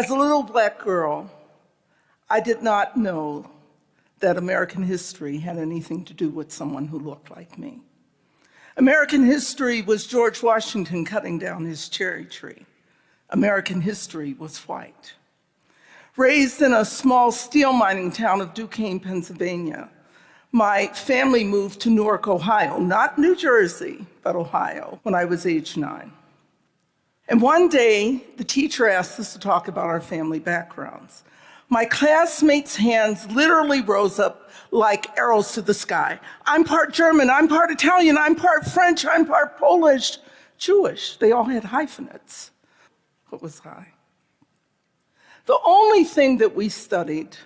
As a little black girl, I did not know that American history had anything to do with someone who looked like me. American history was George Washington cutting down his cherry tree. American history was white. Raised in a small steel mining town of Duquesne, Pennsylvania, my family moved to Newark, Ohio, not New Jersey, but Ohio, when I was age 9. And one day, the teacher asked us to talk about our family backgrounds. My classmates' hands literally rose up like arrows to the sky. I'm part German, I'm part Italian, I'm part French, I'm part Polish, Jewish. They all had hyphenates. What was I? The only thing that we studied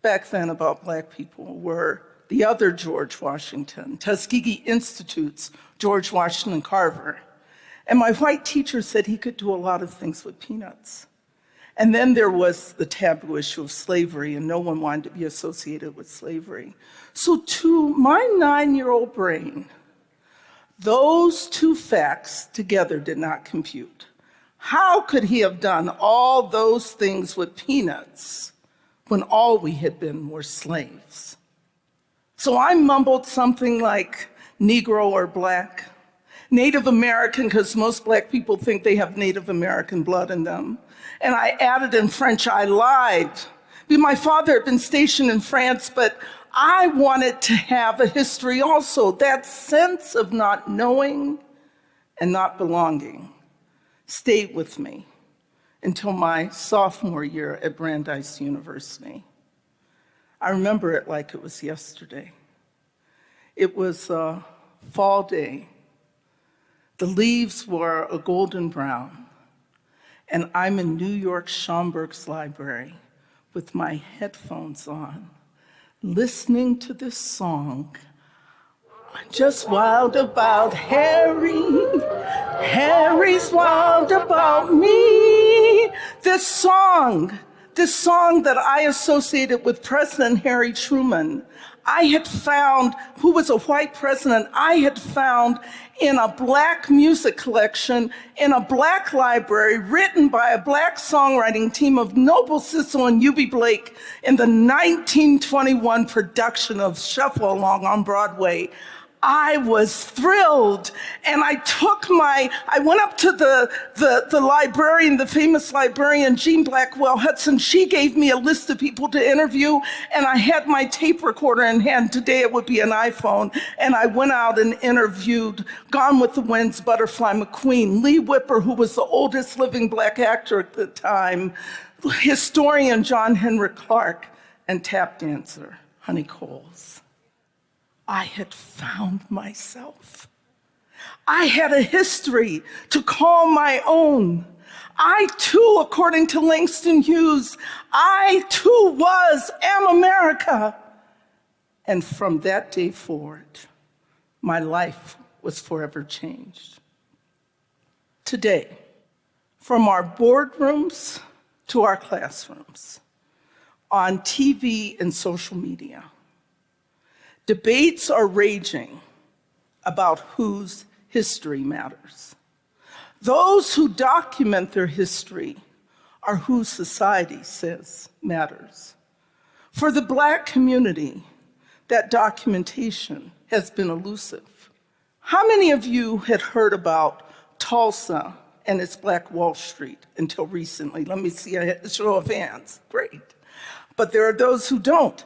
back then about black people were the other George Washington, Tuskegee Institute's George Washington Carver. And my white teacher said he could do a lot of things with peanuts. And then there was the taboo issue of slavery, and no one wanted to be associated with slavery. So to my 9-year-old brain, those two facts together did not compute. How could he have done all those things with peanuts when all we had been were slaves? So I mumbled something like Negro or black, Native American, because most black people think they have Native American blood in them. And I added in French, I lied. My father had been stationed in France, but I wanted to have a history also. That sense of not knowing and not belonging stayed with me until my sophomore year at Brandeis University. I remember it like it was yesterday. It was a fall day. The leaves were a golden brown, and I'm in New York Schomburg's library with my headphones on, listening to this song. I'm just wild about Harry, Harry's wild about me. This song that I associated with President Harry Truman, I had found, who was a white president, I had found in a black music collection in a black library written by a black songwriting team of Noble Sissel and Eubie Blake in the 1921 production of Shuffle Along on Broadway. I was thrilled, and I went up to the librarian, the famous librarian, Jean Blackwell Hudson. She gave me a list of people to interview, and I had my tape recorder in hand. Today it would be an iPhone, and I went out and interviewed Gone with the Wind's Butterfly McQueen, Lee Whipper, who was the oldest living black actor at the time, historian John Henrik Clark, and tap dancer Honey Coles. I had found myself. I had a history to call my own. I too, according to Langston Hughes, I too am America. And from that day forward, my life was forever changed. Today, from our boardrooms to our classrooms, on TV and social media, debates are raging about whose history matters. Those who document their history are who society says matters. For the Black community, that documentation has been elusive. How many of you had heard about Tulsa and its Black Wall Street until recently? Let me see a show of hands. Great. But there are those who don't.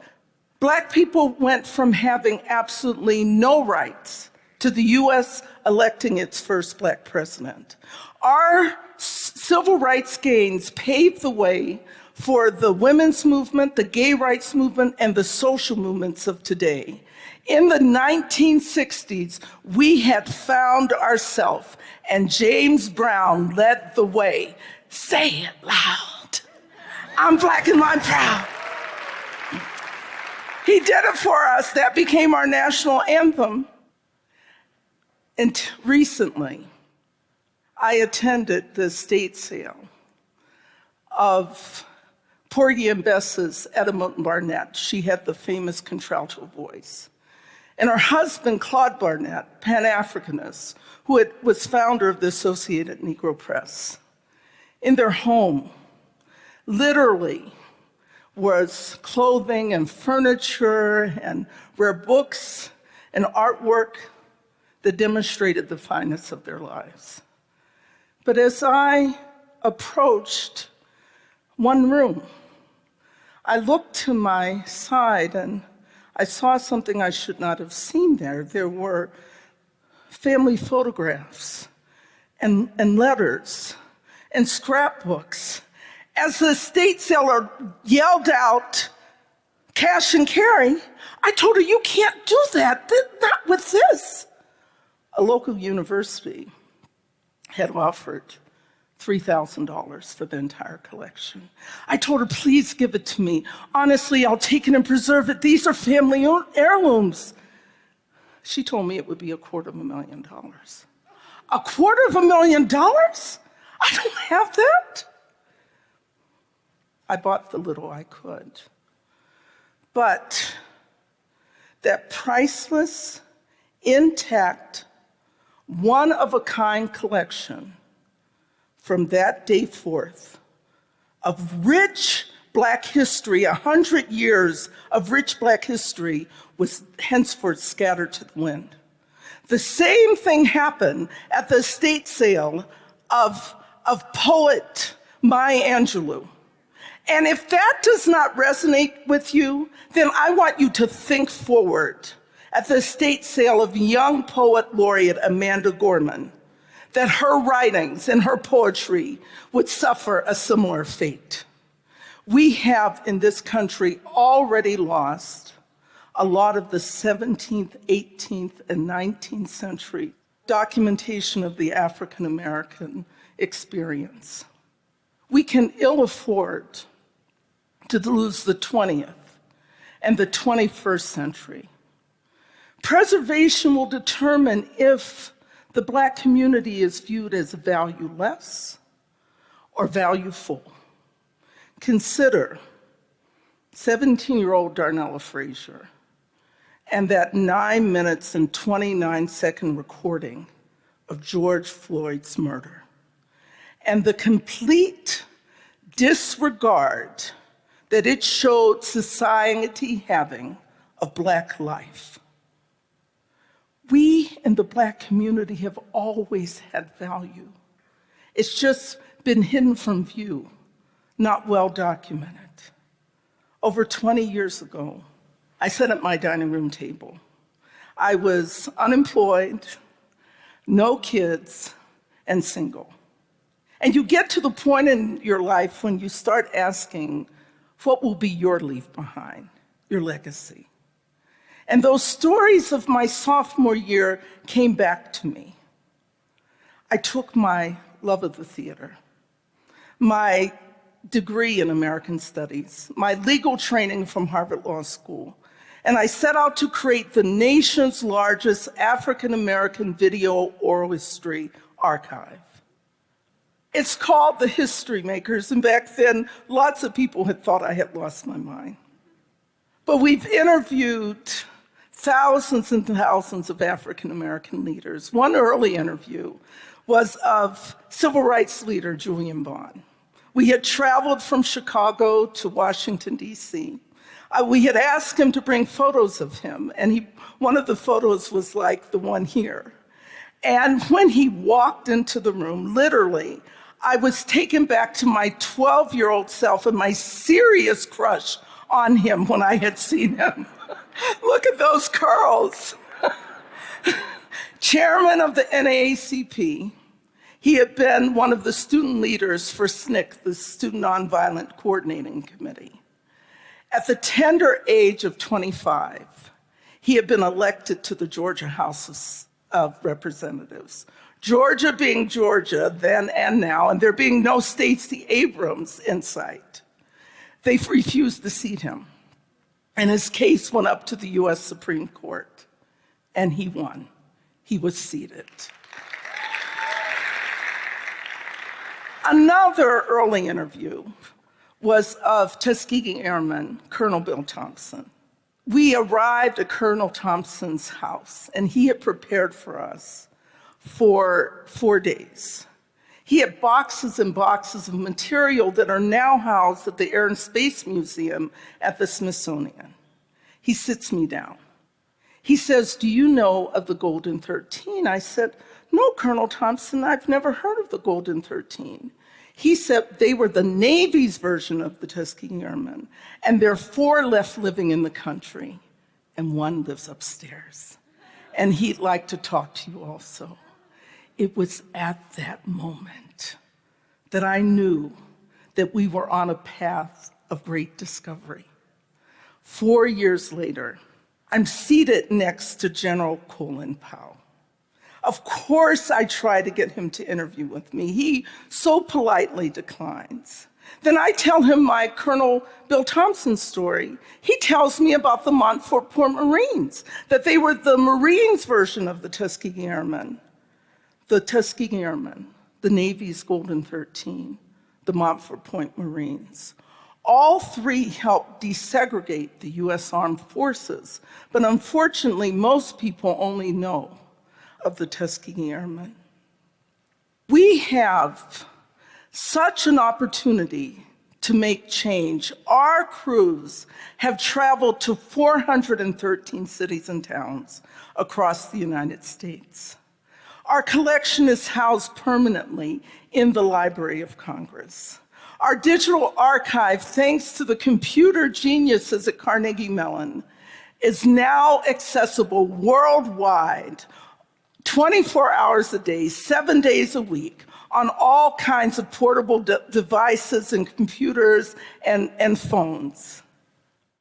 Black people went from having absolutely no rights to the US electing its first Black president. Our civil rights gains paved the way for the women's movement, the gay rights movement, and the social movements of today. In the 1960s, we had found ourselves, and James Brown led the way. Say it loud. I'm Black and I'm proud. He did it for us. That became our national anthem. And recently, I attended the estate sale of Porgy and Bess's Etta Moulton Barnett. She had the famous contralto voice. And her husband, Claude Barnett, Pan-Africanist, who was founder of the Associated Negro Press. In their home, literally was clothing and furniture and rare books and artwork that demonstrated the fineness of their lives. But as I approached one room, I looked to my side and I saw something I should not have seen there. There were family photographs and letters and scrapbooks. As the estate seller yelled out, "Cash and carry," I told her, "You can't do that, not with this." A local university had offered $3,000 for the entire collection. I told her, "Please give it to me. Honestly, I'll take it and preserve it. These are family heirlooms." She told me it would be $250,000. $250,000? I don't have that. I bought the little I could. But that priceless, intact, one-of-a-kind collection from that day forth of rich Black history, 100 years of rich Black history, was henceforth scattered to the wind. The same thing happened at the estate sale of poet Maya Angelou. And if that does not resonate with you, then I want you to think forward at the estate sale of young poet laureate Amanda Gorman, that her writings and her poetry would suffer a similar fate. We have in this country already lost a lot of the 17th, 18th, and 19th century documentation of the African American experience. We can ill afford to lose the 20th and the 21st century. Preservation will determine if the Black community is viewed as valueless or valueful. Consider 17-year-old Darnella Frazier and that 9 minutes and 29-second recording of George Floyd's murder, and the complete disregard that it showed society having of Black life. We in the Black community have always had value. It's just been hidden from view, not well documented. Over 20 years ago, I sat at my dining room table. I was unemployed, no kids, and single. And you get to the point in your life when you start asking, what will be your leave behind, your legacy? And those stories of my sophomore year came back to me. I took my love of the theater, my degree in American Studies, my legal training from Harvard Law School, and I set out to create the nation's largest African American video oral history archive. It's called The History Makers, and back then, lots of people had thought I had lost my mind. But we've interviewed thousands and thousands of African American leaders. One early interview was of civil rights leader Julian Bond. We had traveled from Chicago to Washington, D.C. We had asked him to bring photos of him, and one of the photos was like the one here. And when he walked into the room, literally, I was taken back to my 12-year-old self and my serious crush on him when I had seen him. Look at those curls. Chairman of the NAACP, he had been one of the student leaders for SNCC, the Student Nonviolent Coordinating Committee. At the tender age of 25, he had been elected to the Georgia House of Representatives. Georgia being Georgia then and now, and there being no Stacey Abrams in sight. They refused to seat him. And his case went up to the US Supreme Court, and he won. He was seated. Another early interview was of Tuskegee Airman Colonel Bill Thompson. We arrived at Colonel Thompson's house, and he had prepared for us for 4 days. He had boxes and boxes of material that are now housed at the Air and Space Museum at the Smithsonian. He sits me down. He says, "Do you know of the Golden 13? I said, "No, Colonel Thompson, I've never heard of the Golden 13. He said they were the Navy's version of the Tuskegee Airmen, and there are 4 left living in the country, and 1 lives upstairs. And he'd like to talk to you also." It was at that moment that I knew that we were on a path of great discovery. 4 years later, I'm seated next to General Colin Powell. Of course, I try to get him to interview with me. He so politely declines. Then I tell him my Colonel Bill Thompson story. He tells me about the Montfort Point Marines, that they were the Marines version of the Tuskegee Airmen. The Tuskegee Airmen, the Navy's Golden 13, the Montfort Point Marines. All 3 helped desegregate the US Armed Forces, but unfortunately, most people only know of the Tuskegee Airmen. We have such an opportunity to make change. Our crews have traveled to 413 cities and towns across the United States. Our collection is housed permanently in the Library of Congress. Our digital archive, thanks to the computer geniuses at Carnegie Mellon, is now accessible worldwide, 24 hours a day, 7 days a week, on all kinds of portable devices and computers and phones.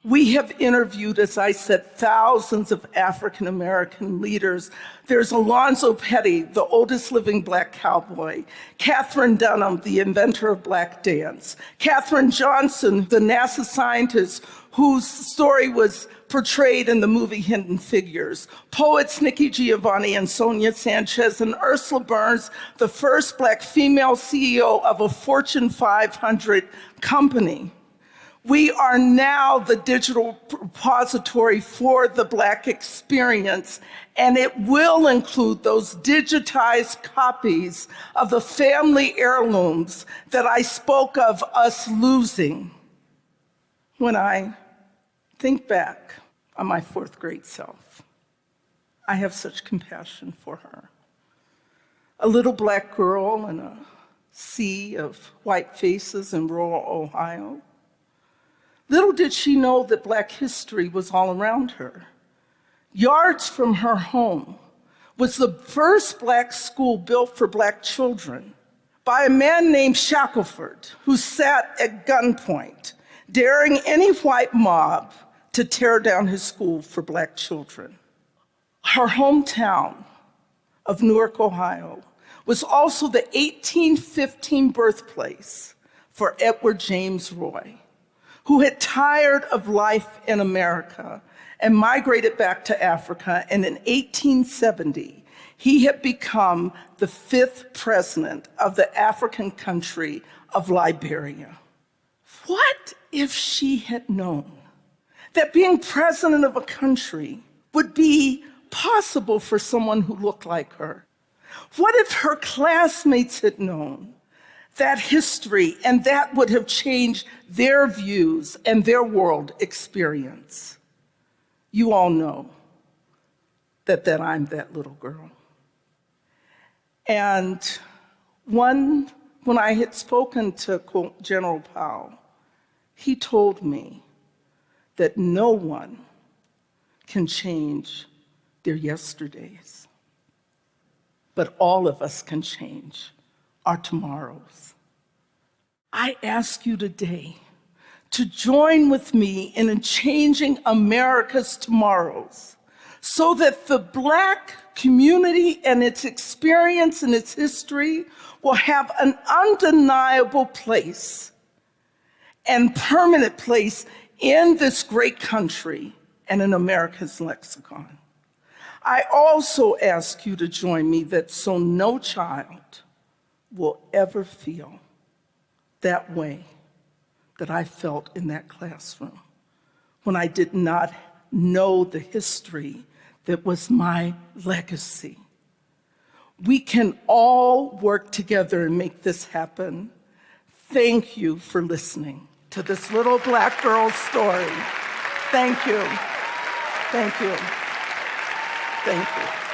We have interviewed, as I said, thousands of African-American leaders. There's Alonzo Petty, the oldest living Black cowboy, Katherine Dunham, the inventor of Black dance, Katherine Johnson, the NASA scientist whose story was portrayed in the movie Hidden Figures, poets Nikki Giovanni and Sonia Sanchez, and Ursula Burns, the first Black female CEO of a Fortune 500 company. We are now the digital repository for the Black experience, and it will include those digitized copies of the family heirlooms that I spoke of us losing. When I think back on my 4th grade self, I have such compassion for her. A little Black girl in a sea of white faces in rural Ohio. Little did she know that Black history was all around her. Yards from her home was the first Black school built for Black children by a man named Shackelford, who sat at gunpoint, daring any white mob to tear down his school for Black children. Her hometown of Newark, Ohio, was also the 1815 birthplace for Edward James Roy, who had tired of life in America and migrated back to Africa, and in 1870, he had become the 5th president of the African country of Liberia. What if she had known that being president of a country would be possible for someone who looked like her? What if her classmates had known that history and that would have changed their views and their world experience? You all know that I'm that little girl. And when I had spoken to General Powell, he told me that no one can change their yesterdays, but all of us can change our tomorrows. I ask you today to join with me in changing America's tomorrows so that the Black community and its experience and its history will have an undeniable place and permanent place in this great country and in America's lexicon. I also ask you to join me that so no child will ever feel that way that I felt in that classroom when I did not know the history that was my legacy. We can all work together and make this happen. Thank you for listening to this little black girl's story. Thank you. Thank you. Thank you.